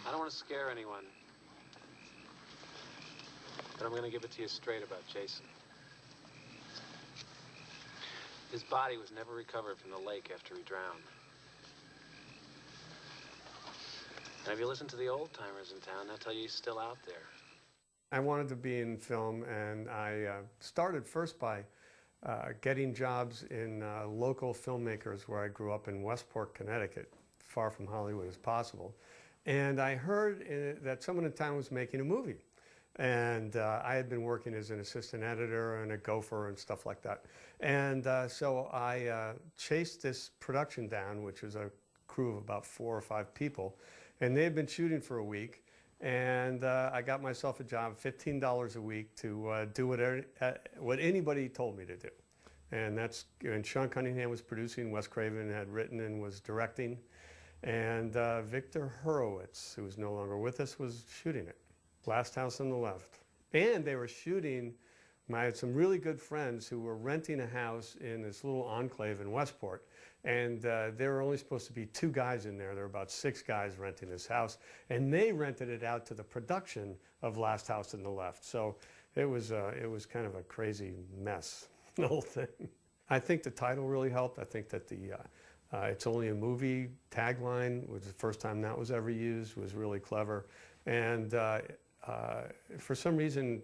I don't want to scare anyone, but I'm going to give it to you straight about Jason. His body was never recovered from the lake after he drowned. And if you listen to the old-timers in town, they'll tell you he's still out there. I wanted to be in film, and I started first by getting jobs in local filmmakers where I grew up in Westport, Connecticut, far from Hollywood as possible. And I heard that someone in town was making a movie. And I had been working as an assistant editor and a gopher and stuff like that. And so I chased this production down, which was a crew of about 4 or 5 people. And they had been shooting for a week. And I got myself a job, $15 a week, to do what anybody told me to do. And Sean Cunningham was producing, Wes Craven had written and was directing. And Victor Hurowitz, who is no longer with us, was shooting it. Last House on the Left. And they were shooting, I had some really good friends who were renting a house in this little enclave in Westport. And there were only supposed to be 2 guys in there. There were about 6 guys renting this house. And they rented it out to the production of Last House on the Left. So it was kind of a crazy mess, the whole thing. I think the title really helped. I think that the it's only a movie tagline, which was the first time that was ever used, was really clever. And for some reason,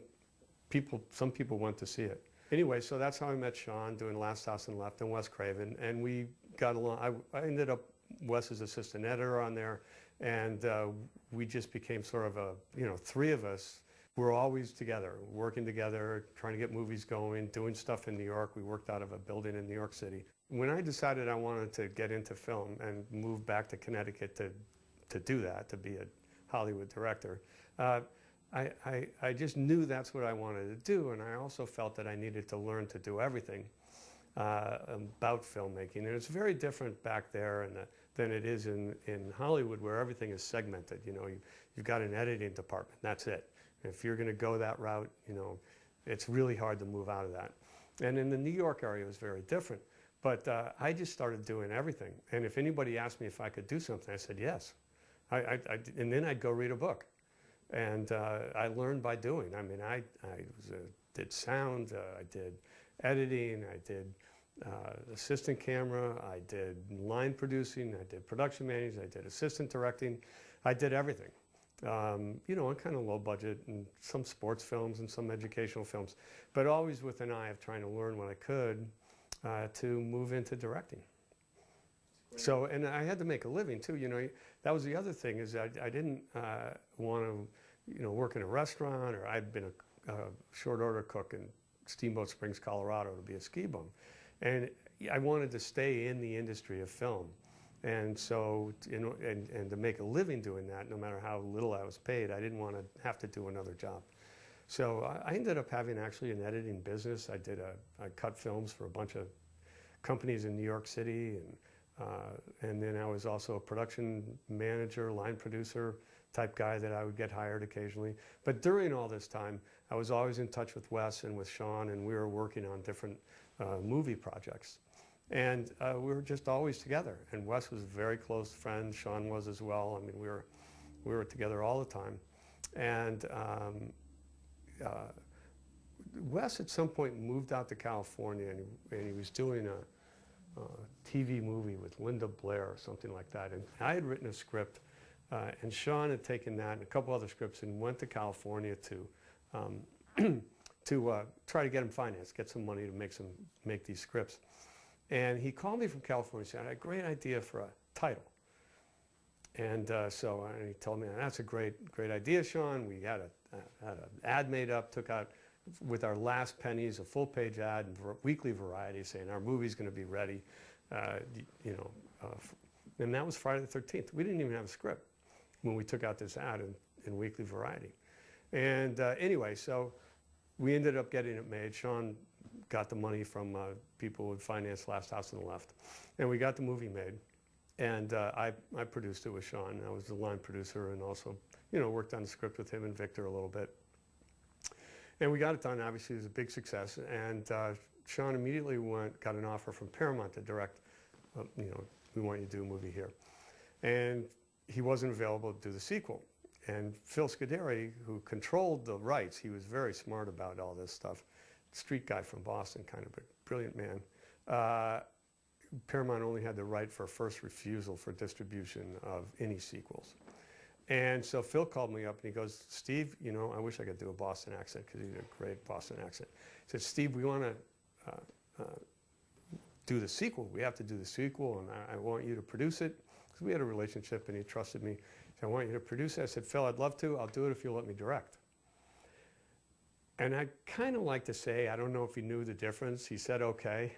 some people went to see it. Anyway, so that's how I met Sean, doing Last House on the Left, and Wes Craven, and we got along. I ended up Wes's assistant editor on there, and we just became sort of 3 of us were always together, working together, trying to get movies going, doing stuff in New York. We worked out of a building in New York City. When I decided I wanted to get into film and move back to Connecticut to do that, to be a Hollywood director, I just knew that's what I wanted to do, and I also felt that I needed to learn to do everything about filmmaking. And it's very different back there than it is in Hollywood, where everything is segmented. You've got an editing department, that's it. If you're going to go that route, it's really hard to move out of that. And in the New York area, it was very different. But I just started doing everything. And if anybody asked me if I could do something, I said yes. And then I'd go read a book. And I learned by doing. I mean, I did sound, I did editing, I did assistant camera, I did line producing, I did production management, I did assistant directing. I did everything. And kind of low budget, and some sports films and some educational films, but always with an eye of trying to learn what I could to move into directing. So, and I had to make a living too. That was the other thing, is I didn't want to, work in a restaurant, or I'd been a short order cook in Steamboat Springs, Colorado, to be a ski bum, and I wanted to stay in the industry of film. And so, and to make a living doing that, no matter how little I was paid, I didn't want to have to do another job. So I ended up having actually an editing business. I cut films for a bunch of companies in New York City, and then I was also a production manager, line producer type guy that I would get hired occasionally. But during all this time, I was always in touch with Wes and with Sean, and we were working on different movie projects. And we were just always together. And Wes was a very close friend. Sean was as well. I mean, we were together all the time. And Wes at some point moved out to California, and he was doing a TV movie with Linda Blair or something like that. And I had written a script, and Sean had taken that and a couple other scripts and went to California to try to get him financed, get some money to make these scripts. And he called me from California and said, I had a great idea for a title. And so he told me, that's a great idea, Sean. We had an ad made up, took out with our last pennies, a full-page ad in Weekly Variety saying our movie's going to be ready, and that was Friday the 13th. We didn't even have a script when we took out this ad in Weekly Variety. And anyway, so we ended up getting it made. Sean got the money from people who financed Last House on the Left, and we got the movie made. And I produced it with Sean. I was the line producer and also, worked on the script with him and Victor a little bit. And we got it done. Obviously, it was a big success. And Sean immediately got an offer from Paramount to direct, we want you to do a movie here. And he wasn't available to do the sequel. And Phil Scuderi, who controlled the rights, he was very smart about all this stuff. Street guy from Boston, kind of a brilliant man. Paramount only had the right for first refusal for distribution of any sequels. And so Phil called me up and he goes, Steve, I wish I could do a Boston accent because he did a great Boston accent. He said, Steve, we want to do the sequel. We have to do the sequel and I want you to produce it. Because we had a relationship and he trusted me. So I want you to produce it. I said, Phil, I'd love to. I'll do it if you'll let me direct. And I kind of like to say, I don't know if he knew the difference. He said, okay.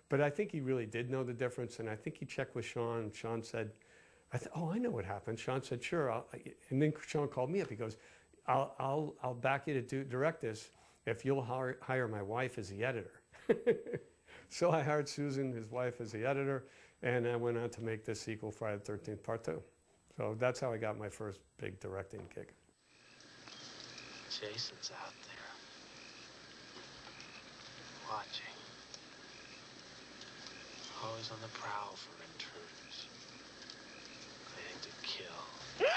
But I think he really did know the difference. And I think he checked with Sean. And Sean said, oh, I know what happened. Sean said, sure. And then Sean called me up. He goes, I'll back you to direct this if you'll hire my wife as the editor. So I hired Susan, his wife, as the editor. And I went on to make this sequel, Friday the 13th Part 2. So that's how I got my first big directing gig. Jason's out there. Watching. Always on the prowl for intruders. Waiting to kill.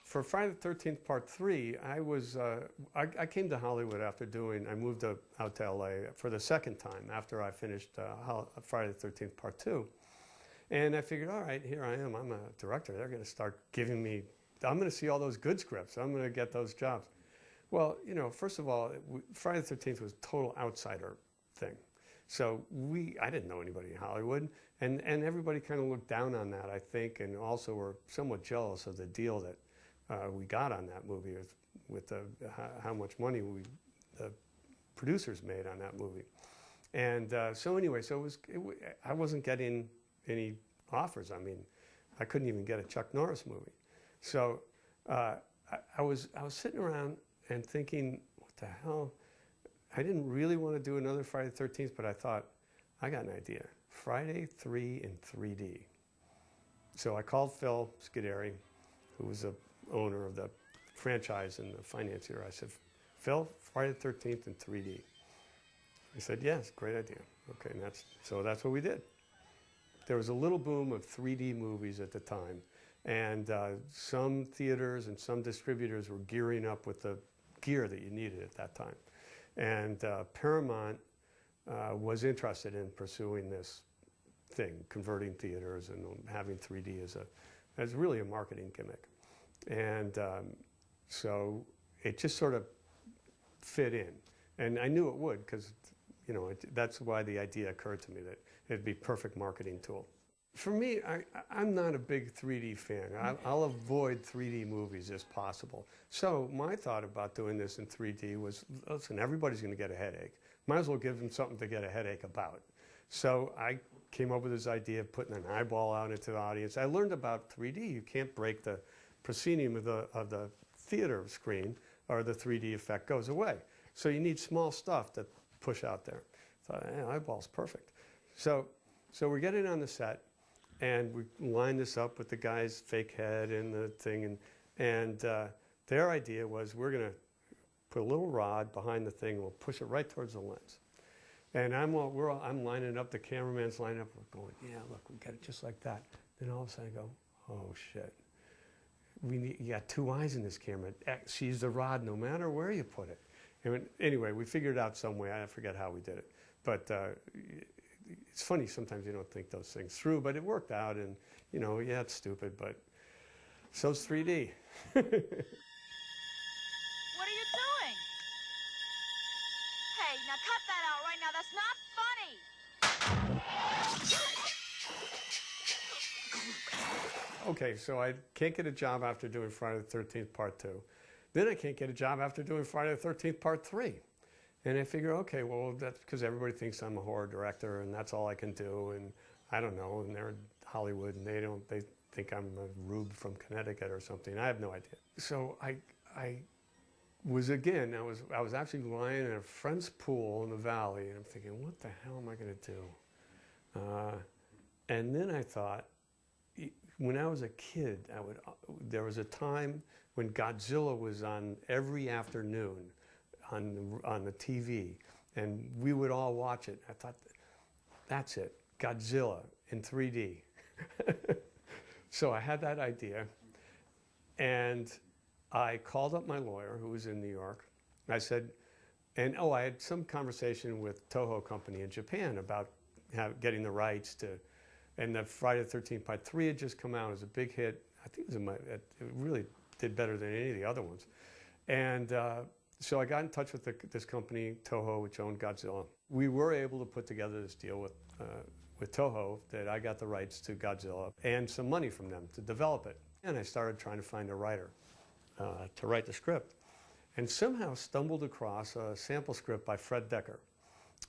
For Friday the 13th Part 3, I came to Hollywood after I moved out to LA for the second time after I finished Friday the 13th Part 2. And I figured, all right, here I am. I'm a director. They're going to start giving me, I'm going to see all those good scripts. I'm going to get those jobs. Well, first of all, Friday the 13th was a total outsider thing. So I didn't know anybody in Hollywood. And everybody kind of looked down on that, I think, and also were somewhat jealous of the deal that we got on that movie with how much money the producers made on that movie. And so anyway, I wasn't getting any offers. I mean, I couldn't even get a Chuck Norris movie. So I was sitting around and thinking, what the hell? I didn't really want to do another Friday the 13th, but I thought, I got an idea. Friday 3 in 3D. So I called Phil Scuderi, who was the owner of the franchise and the financier. I said, Phil, Friday the 13th in 3D. He said, yes, great idea. Okay, and so that's what we did. There was a little boom of 3D movies at the time, and some theaters and some distributors were gearing up with the gear that you needed at that time. And Paramount was interested in pursuing this thing, converting theaters and having 3D as really a marketing gimmick. And so it just sort of fit in. And I knew it would because, that's why the idea occurred to me that it'd be a perfect marketing tool. For me, I'm not a big 3D fan. I'll avoid 3D movies as possible. So my thought about doing this in 3D was, listen, everybody's going to get a headache. Might as well give them something to get a headache about. So I came up with this idea of putting an eyeball out into the audience. I learned about 3D. You can't break the proscenium of the theater screen or the 3D effect goes away. So you need small stuff to push out there. I thought, eyeball's perfect. So we're getting on the set. And we lined this up with the guy's fake head and the thing. And their idea was we're going to put a little rod behind the thing and we'll push it right towards the lens. And I'm lining up, the cameraman's lining up, we're going, yeah, look, we got it just like that. Then all of a sudden I go, oh, shit. You got two eyes in this camera. Sees the rod no matter where you put it. And anyway, we figured it out some way. I forget how we did it. But it's funny, sometimes you don't think those things through, but it worked out, and, yeah, it's stupid, but so's 3D. What are you doing? Hey, now cut that out right now. That's not funny. Okay, so I can't get a job after doing Friday the 13th Part 2. Then I can't get a job after doing Friday the 13th Part 3. And I figure, okay, well, that's because everybody thinks I'm a horror director and that's all I can do. And I don't know, and they're in Hollywood and they think I'm a rube from Connecticut or something. I have no idea. So I was actually lying in a friend's pool in the valley and I'm thinking, what the hell am I going to do? And then I thought, when I was a kid, there was a time when Godzilla was on every afternoon on the TV, and we would all watch it. I thought, that's it, Godzilla in 3D. So I had that idea, and I called up my lawyer, who was in New York. I said, I had some conversation with Toho Company in Japan about getting the rights to, and the Friday the 13th Part 3 had just come out. It was a big hit. I think it really did better than any of the other ones. And so I got in touch with this company, Toho, which owned Godzilla. We were able to put together this deal with Toho that I got the rights to Godzilla and some money from them to develop it. And I started trying to find a writer to write the script, and somehow stumbled across a sample script by Fred Decker.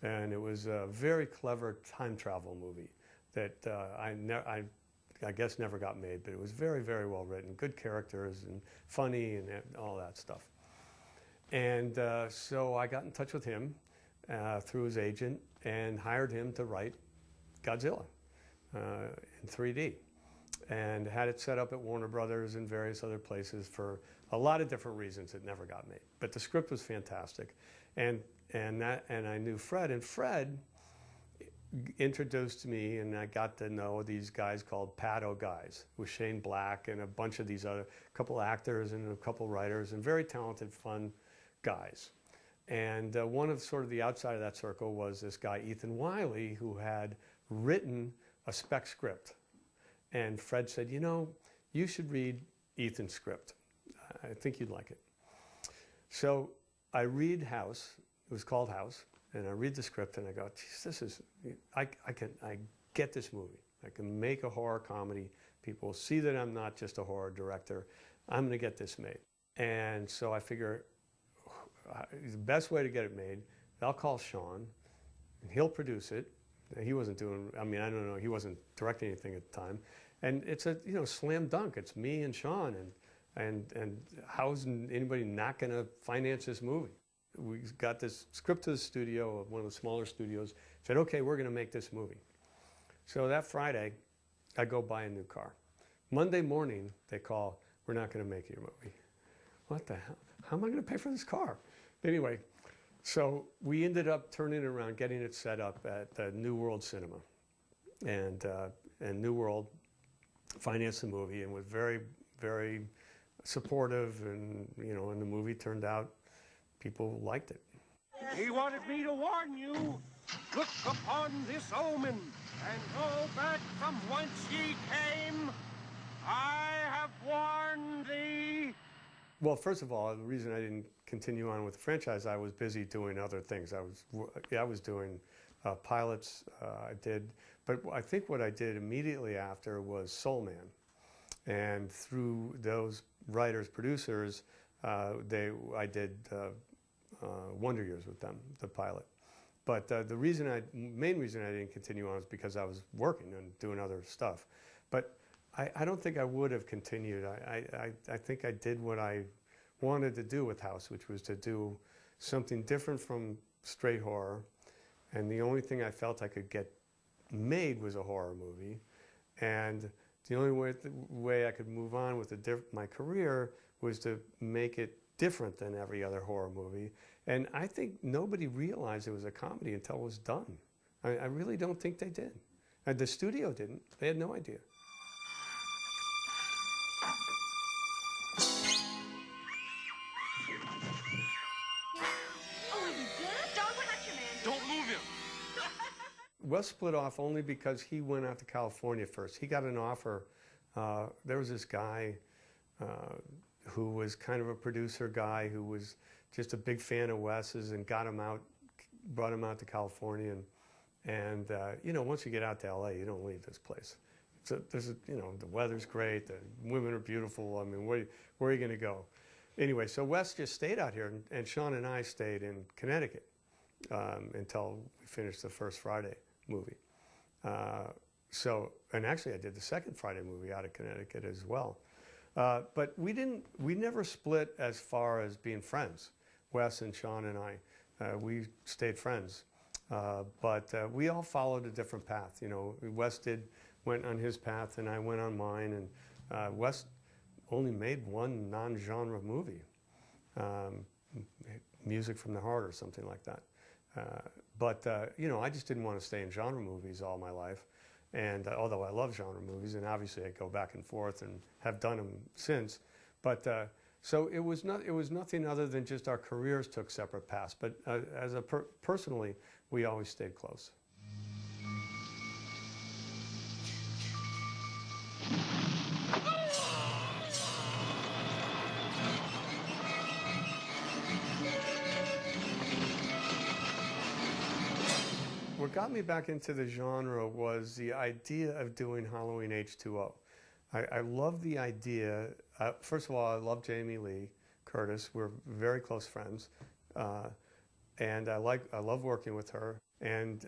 And it was a very clever time travel movie that I guess never got made, but it was very, very well written, good characters and funny and all that stuff. And so I got in touch with him through his agent and hired him to write Godzilla in 3D, and had it set up at Warner Brothers and various other places for a lot of different reasons. It never got made, but the script was fantastic, and I knew Fred, and Fred introduced me, and I got to know these guys called Pato guys, with Shane Black and a bunch of these other couple actors and a couple writers, and very talented, fun guys. And one of sort of the outside of that circle was this guy Ethan Wiley, who had written a spec script. And Fred said, you know, you should read Ethan's script. I think you'd like it. So I read House. It was called House. And I read the script and I go, geez, I get this movie. I can make a horror comedy. People will see that I'm not just a horror director. I'm going to get this made. And so I figure the best way to get it made, I'll call Sean, and he'll produce it. He wasn't doing, I mean, I don't know, he wasn't directing anything at the time. And it's a, slam dunk. It's me and Sean, and how's anybody not going to finance this movie? We got this script to the studio, of one of the smaller studios, said, okay, we're going to make this movie. So that Friday, I go buy a new car. Monday morning, they call, we're not going to make your movie. What the hell? How am I going to pay for this car? Anyway, so we ended up turning it around, getting it set up at the New World Cinema. And New World financed the movie and was very, very supportive. And, and the movie turned out, people liked it. He wanted me to warn you. Look upon this omen and go back from whence ye came. I have warned thee. Well, first of all, the reason I didn't continue on with the franchise, I was busy doing other things. I was doing pilots, but I think what I did immediately after was Soul Man. And through those writers, producers, I did Wonder Years with them, the pilot. But the main reason I didn't continue on is because I was working and doing other stuff. But I don't think I would have continued. I think I did what I wanted to do with House, which was to do something different from straight horror. And the only thing I felt I could get made was a horror movie. And the only way I could move on with my career was to make it different than every other horror movie. And I think nobody realized it was a comedy until it was done. I really don't think they did. And the studio didn't. They had no idea. Oh, you did? Don't touch him, Andrew. Don't move him. Wes split off only because he went out to California first. He got an offer. There was this guy who was kind of a producer guy who was just a big fan of Wes's and brought him out to California. And once you get out to LA, you don't leave this place. So the weather's great, the women are beautiful. I mean, where are you going to go? Anyway, so Wes just stayed out here, and Sean and I stayed in Connecticut until we finished the first Friday movie. And actually I did the second Friday movie out of Connecticut as well. But we never split as far as being friends. Wes and Sean and I, we stayed friends But we all followed a different path. You know, Wes went on his path, and I went on mine. And Wes only made one non-genre movie, Music from the Heart or something like that. But you know, I just didn't want to stay in genre movies all my life. And although I love genre movies, and obviously I go back and forth and have done them since, but so it was nothing other than just our careers took separate paths. But personally, we always stayed close. What got me back into the genre was the idea of doing Halloween H2O. I love the idea. First of all, I love Jamie Lee Curtis. We're very close friends, and I love working with her. And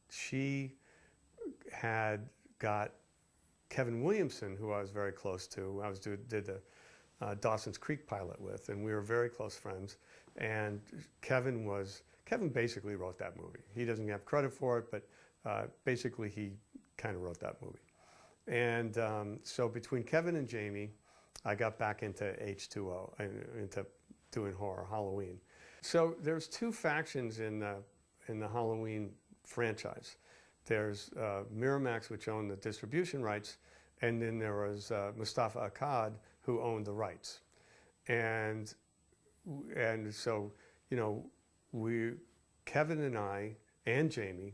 she had got Kevin Williamson, who I was very close to. I did the Dawson's Creek pilot with, and we were very close friends. And Kevin basically wrote that movie. He doesn't have credit for it, but basically he kind of wrote that movie. And so between Kevin and Jamie, I got back into H2O, into doing horror, Halloween. So there's two factions in the Halloween franchise. There's Miramax, which owned the distribution rights, and then there was Mustafa Akkad, who owned the rights. And so, you know, Kevin and I and Jamie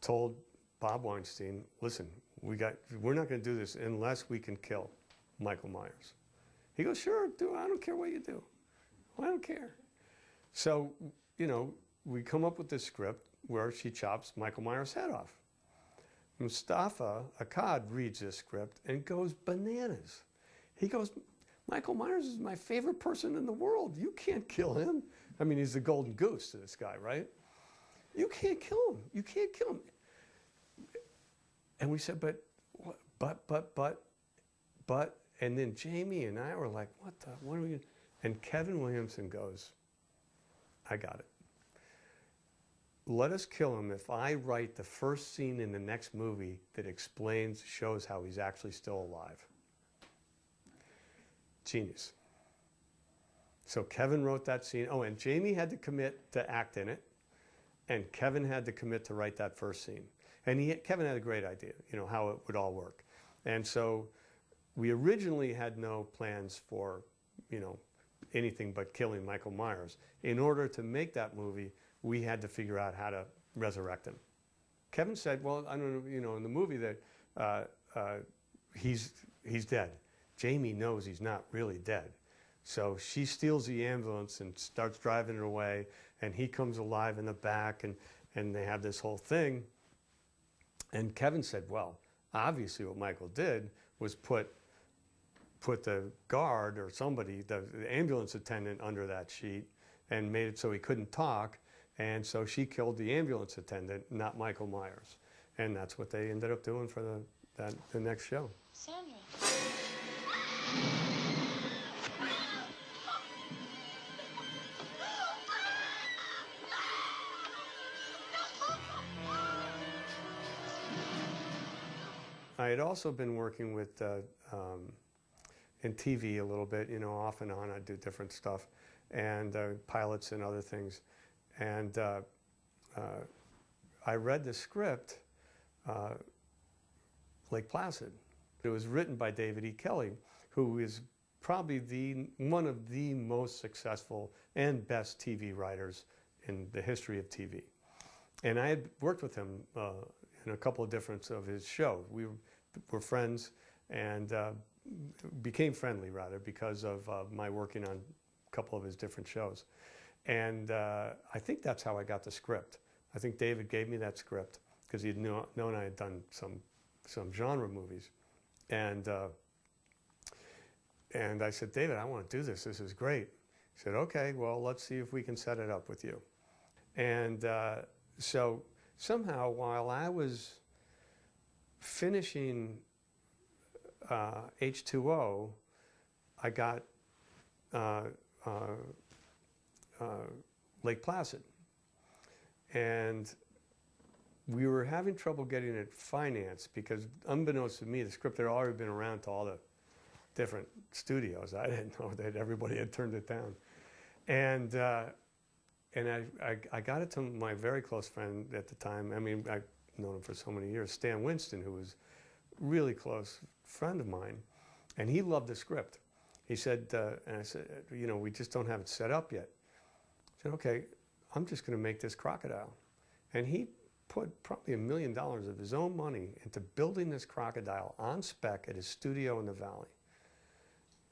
told Bob Weinstein, listen, we're not going to do this unless we can kill Michael Myers. He goes, sure, I don't care what you do. I don't care. So, you know, we come up with this script where she chops Michael Myers' head off. Mustafa Akkad reads this script and goes bananas. He goes, Michael Myers is my favorite person in the world. You can't kill him. I mean, he's the golden goose to this guy, right? You can't kill him. You can't kill him. And we said, but, and then Jamie and I were like, what are we, and Kevin Williamson goes, I got it. Let us kill him if I write the first scene in the next movie that shows how he's actually still alive. Genius. So Kevin wrote that scene. Oh, and Jamie had to commit to act in it, and Kevin had to commit to write that first scene. And Kevin had a great idea, you know, how it would all work. And so we originally had no plans for, you know, anything but killing Michael Myers. In order to make that movie, we had to figure out how to resurrect him. Kevin said, well, I don't know, you know, in the movie that he's dead. Jamie knows he's not really dead. So she steals the ambulance and starts driving it away, and he comes alive in the back, and they have this whole thing. And Kevin said, well, obviously what Michael did was put the guard or somebody, the ambulance attendant, under that sheet and made it so he couldn't talk. And so she killed the ambulance attendant, not Michael Myers. And that's what they ended up doing for the next show. Sandra. I had also been working with in TV a little bit, you know, off and on. I do different stuff, and pilots and other things. And I read the script, Lake Placid. It was written by David E. Kelley, who is probably one of the most successful and best TV writers in the history of TV. And I had worked with him in a couple of different of his shows. We were friends and became friendly, rather, because of my working on a couple of his different shows. And I think that's how I got the script. I think David gave me that script because he'd known I had done some genre movies. And I said, David, I want to do this. This is great. He said, okay, well, let's see if we can set it up with you. And so somehow, while I was finishing H2O, I got Lake Placid. And we were having trouble getting it financed because, unbeknownst to me, the script had already been around to all the different studios. I didn't know that everybody had turned it down. And I got it to my very close friend at the time. I mean, I've known him for so many years, Stan Winston, who was a really close friend of mine. And he loved the script. He said, and I said, you know, we just don't have it set up yet. I said, okay, I'm just going to make this crocodile. And he put probably $1 million of his own money into building this crocodile on spec at his studio in the Valley.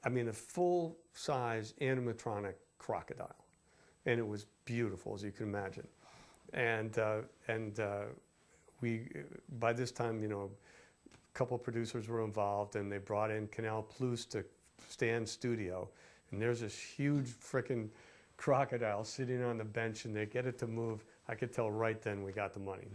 I mean, a full-size animatronic crocodile. And it was beautiful, as you can imagine. And we, by this time, you know, a couple of producers were involved, and they brought in Canal Plus to Stan's studio. And there's this huge frickin' crocodile sitting on the bench, and they get it to move. I could tell right then we got the money.